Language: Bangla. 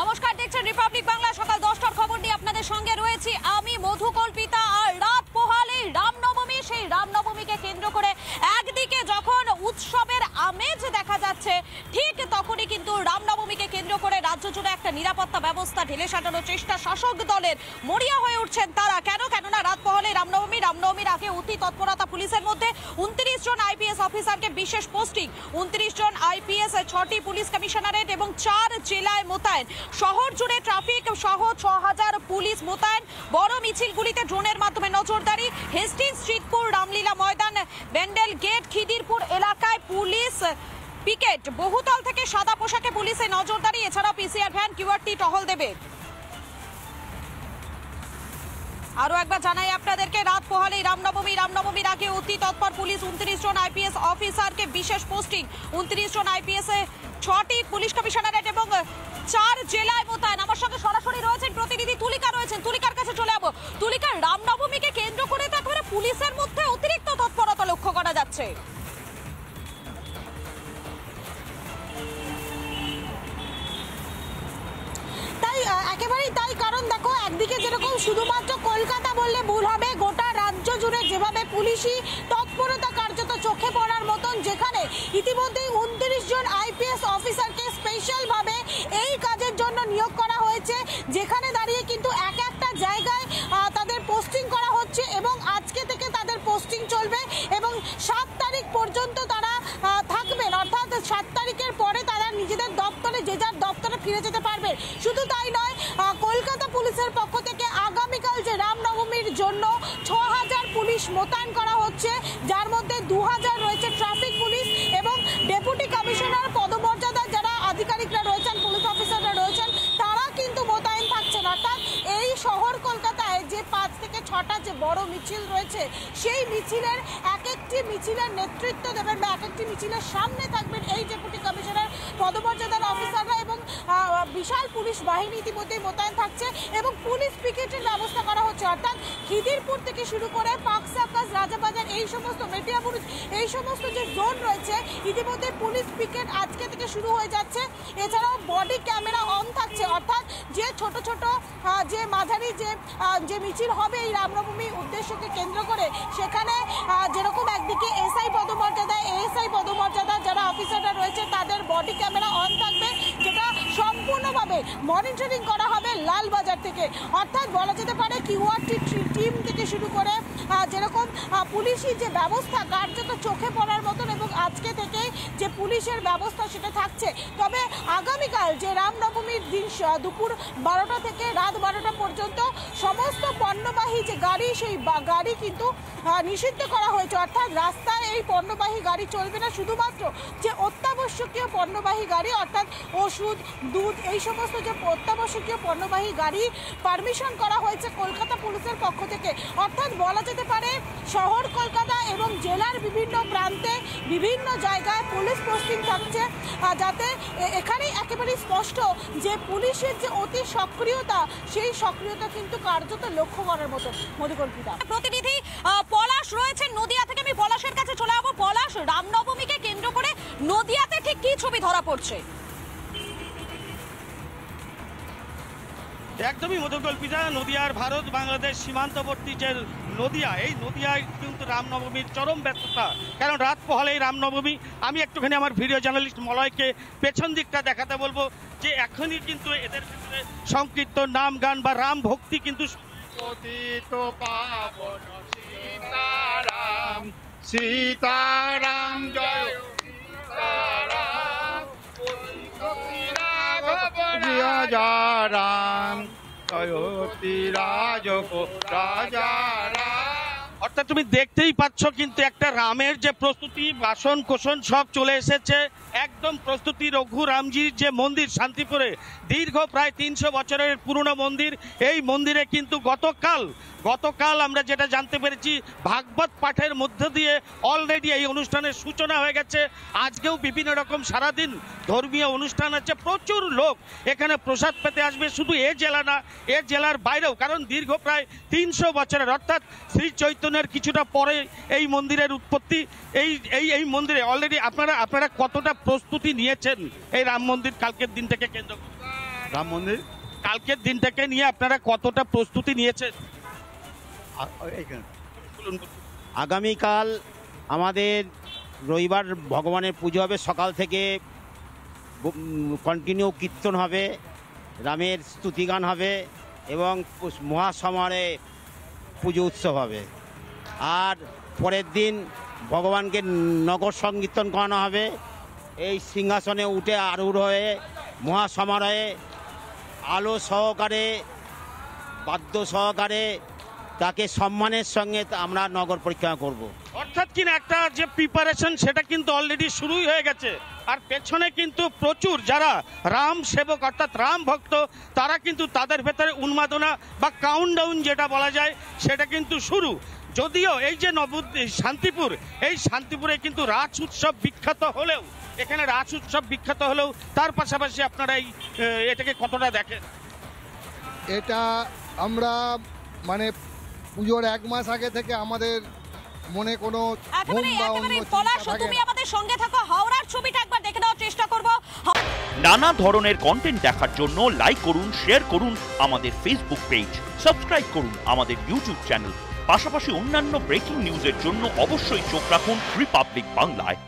নমস্কার, দেখছেন রিপাবলিক বাংলা। সকাল 10টার খবর নিয়ে আপনাদের সঙ্গে রয়েছি আমি মধুকল্পিতা। আর রাত পোহালে রামনবমী, সেই রামনবমীকে কেন্দ্র করে একদিকে যখন উৎসবের আমেজ দেখা যাচ্ছে, ঠিক তখনই কিন্তু রামনবমীকে কেন্দ্র করে রাজ্য জুড়ে একটা নিরাপত্তা ব্যবস্থা ঢেলে সাজানোর চেষ্টা শাসক দলের। মরিয়া হয়ে উঠছেন তারা। কেননা রাত পোহালে রামনবমীর আগে অতি তৎপরতা পুলিশের মধ্যে। 29 জন আইপিএস অফিসারকে বিশেষ পোস্টিং, 29 জন আইপিএস, 6টি পুলিশ কমিশনারেট এবং 4 জেলায় মোতায়েন। শহর জুড়ে ট্রাফিক সহ 6000 পুলিশ মোতায়েন। বড় মিছিলগুলিতে ড্রোনের মাধ্যমে নজরদারি। হেস্টিংস, শ্রীপুর, রামলীলা ময়দান, ব্যান্ডেল গেট, খিদিরপুর এলাকায় পুলিশ পিকেট। বহুতল থেকে সাদা পোশাকে পুলিশের নজরদারি। এছাড়াও পিসিআর ভ্যান, কিউআরটি টহল দেবে। আরো একবার জানাই আপনাদেরকে, রাত পোহালেই রামনবমীর আগে অতি তৎপর পুলিশ। 29 জন আইপিএস অফিসারকে বিশেষ পোস্টিং, 29 জন আইপিএস, 6টি পুলিশ কমিশনারেট এবং 4 জেলায় মোতায়েন। আমার সঙ্গে সরাসরি রয়েছেন প্রতিনিধি তুলিকা রয়েছেন। তুলিকার কাছে চলে যাবো। তুলিকা, রামনবমীকে কেন্দ্র করে তো একেবারে পুলিশের মধ্যে অতিরিক্ত তৎপরতা লক্ষ্য করা যাচ্ছে। একেবারেই তাই। কারণ দেখো, একদিকে যেরকম শুধুমাত্র কলকাতা বললে ভুল হবে, গোটা রাজ্য জুড়ে যেভাবে পুলিশি তৎপরতা কার্যত চোখে পড়ার মতন, যেখানে ইতিমধ্যেই 29 জন আইপিএস অফিসারকে স্পেশালভাবে এই কাজের জন্য নিয়োগ করা হয়েছে, যেখানে দাঁড়িয়ে কিন্তু এক একটা জায়গায় তাদের পোস্টিং করা হচ্ছে এবং আজকে থেকে তাদের পোস্টিং চলবে এবং 7 তারিখ পর্যন্ত তারা থাকবেন। অর্থাৎ 7 তারিখের পরে তারা নিজেদের দপ্তরে, যে যার দপ্তরে ফিরে যেতে পারবেন। শুধু তাই নয়, কলকাতা পুলিশের পক্ষ থেকে আগামীকাল যে রামনবমীর জন্য 6000 পুলিশ মোতায়েন করা হচ্ছে, যার মধ্যে 2000 রয়েছে ট্রাফিক পুলিশ এবং ডেপুটি কমিশনার পদমর্যাদার যারা আধিকারিকরা রয়েছেন, পুলিশ অফিসাররা রয়েছেন, তারা কিন্তু মোতায়েন থাকছেন। অর্থাৎ এই শহর কলকাতায় যে 5 থেকে 6টা যে বড় মিছিল রয়েছে, সেই মিছিলের এক একটি মিছিলের নেতৃত্ব দেবেন বা এক একটি মিছিলের সামনে থাকবেন এই ডেপুটি কমিশনার পদমর্যাদার অফিসাররা এবং বিশাল পুলিশ বাহিনী ইতিমধ্যেই মোতায়েন থাকছে এবং পুলিশ পিকেটের ব্যবস্থা করা হচ্ছে। অর্থাৎ খিদিরপুর থেকে শুরু করে পার্ক সার্কাস, রাজাবাজার, এই সমস্ত মেটিয়াবুরুজ, এই সমস্ত যে জোন রয়েছে, ইতিমধ্যে পুলিশ পিকেট আজকে থেকে শুরু হয়ে যাচ্ছে। এছাড়াও বডি ক্যামেরা অন থাকছে। অর্থাৎ যে ছোট ছোট যে মাঝারি যে মিছিল হবে এই রামনবমী উদ্দেশ্যকে কেন্দ্র করে, সেখানে যেরকম একদিকে এসআই পদমর্যাদা, এএসআই পদমর্যাদা যারা অফিসাররা রয়েছে, তাদের বডি ক্যামেরা অন থাকবে, যেটা সম্পূর্ণভাবে মনিটরিং করা হবে লালবাজার থেকে। অর্থাৎ বলা যেতে পারে কিউআরটি টিম থেকে শুরু করে যেরকম পুলিশি যে ব্যবস্থা কার্যত চোখে পড়ার মতন এবং আজকে থেকে যে পুলিশের ব্যবস্থা সেটা থাকছে। তবে আগামীকাল যে রামনবমীর দিন দুপুর 12টা থেকে রাত 12টা পর্যন্ত সমস্ত পণ্যবাহী যে গাড়ি, সেই গাড়ি কিন্তু নিষিদ্ধ করা হয়েছে। অর্থাৎ রাস্তায় এই পণ্যবাহী গাড়ি চলবে না। শুধুমাত্র যে অত্যাবশ্যকীয় পণ্যবাহী গাড়ি, অর্থাৎ ওষুধ, দুধ, এই সমস্ত যে অত্যাবশ্যকীয় পণ্যবাহী গাড়ি পারমিশন করা হয়েছে কলকাতা পুলিশের পক্ষ থেকে। অর্থাৎ বলা যেতে পারে শহর কলকাতা এবং জেলার বিভিন্ন প্রান্তে বিভিন্ন জায়গায় পুলিশ পোস্টিং থাকছে, যাতে এখানেই একেবারেই স্পষ্ট যে পুলিশের যে অতি সক্রিয়তা, সেই সক্রিয়তা কিন্তু কার্যত লক্ষ্য করার মতো। মধুকল্পিতা। প্রতিনিধি পলাশ রয়েছেন নদিয়া থেকে। আমি পলাশের কাছে চলে যাবো। পলাশ, রামনবমীকে কেন্দ্র করে নদিয়াতে ঠিক কি ছবি ধরা পড়ছে? একদমই মধুকল্পিতা। নদিয়ার ভারত বাংলাদেশ সীমান্তবর্তী যে নদিয়া, এই নদিয়ায় কিন্তু রামনবমীর চরম ব্যস্ততা। কারণ রাত পোহালেই রামনবমী। আমি একটুখানি আমার ভিডিও জার্নালিস্ট মলয়কে পেছন দিকটা দেখাতে বলবো যে এখনই কিন্তু এদের ভিতরে সংকীর্তন, নাম গান বা রাম ভক্তি কিন্তু সীতারাম সীতারাম জয় সীতারাম রাম জয়তি রাজা রাম। অর্থাৎ তুমি দেখতেই পাচ্ছ কিন্তু একটা রামের যে প্রস্তুতি, বাসন কোসন সব চলে এসেছে। একদম প্রস্তুতি। রঘুরামজির যে মন্দির শান্তিপুরে, দীর্ঘ প্রায় 300 বছরের পুরনো মন্দির। এই মন্দিরে কিন্তু গতকাল আমরা যেটা জানতে পেরেছি, ভাগবত পাঠের মধ্য দিয়ে অলরেডি এই অনুষ্ঠানের সূচনা হয়ে গেছে। আজকেও বিভিন্ন রকম সারাদিন ধর্মীয় অনুষ্ঠান আছে। প্রচুর লোক এখানে প্রসাদ পেতে আসবে। শুধু এ জেলা না, এ জেলার বাইরেও। কারণ দীর্ঘ প্রায় 300 বছরের, অর্থাৎ শ্রী চৈতন্যের কিছুটা পরে এই মন্দিরের উৎপত্তি। এই মন্দিরে অলরেডি আপনারা কতটা প্রস্তুতি নিয়েছেন এই রাম মন্দির কালকের দিনটাকে কেন্দ্র করে? রাম মন্দির। কালকের দিনটাকে নিয়ে আপনারা কতটা প্রস্তুতি নিয়েছেন? এইখানে বলুন। আগামীকাল আমাদের রবিবার ভগবানের পুজো হবে, সকাল থেকে কন্টিনিউ কীর্তন হবে, রামের স্তুতিগান হবে এবং মহাসমারে পুজো উৎসব হবে। আর পরের দিন ভগবানকে নগর সংকীর্তন করানো হবে। এই সিংহাসনে উঠে আরূঢ় হয়ে মহাসমারোহে আলো সহকারে, বাদ্য সহকারে তাকে সম্মানের সঙ্গে আমরা নগর পরিক্রমা করব। অর্থাৎ কিনা একটা যে প্রিপারেশন সেটা কিন্তু অলরেডি শুরুই হয়ে গেছে, আর পেছনে কিন্তু প্রচুর যারা রাম সেবক অর্থাৎ রাম ভক্ত তারা কিন্তু তাদের ভেতরে উন্মাদনা বা কাউন্টডাউন যেটা বলা যায় সেটা কিন্তু শুরু। যদিও এই যে শান্তিপুর, এই শান্তিপুরে কিন্তু রাস উৎসব বিখ্যাত হলেও, এখানে রাস উৎসব বিখ্যাত হলেও তার পাশাপাশি আপনারা এটাকে কতটা দেখেন? এটা আমরা মানে পুজোর 1 মাস আগে থেকে আমাদের মনে কোনো ঘুম বা অন্য পলাশ, চিন্তা থাকে তুমি না। আমাদের সঙ্গে থাকো, হাওড়ার ছবিটা একবার দেখে দেওয়ার চেষ্টা করব। নানা ধরনের কন্টেন্ট দেখার জন্য লাইক করুন, শেয়ার করুন আমাদের ফেসবুক পেজ, সাবস্ক্রাইব করুন আমাদের ইউটিউব চ্যানেল। পাশাপাশি অন্যান্য ব্রেকিং নিউজের জন্য অবশ্যই চোখ রাখুন রিপাবলিক বাংলায়।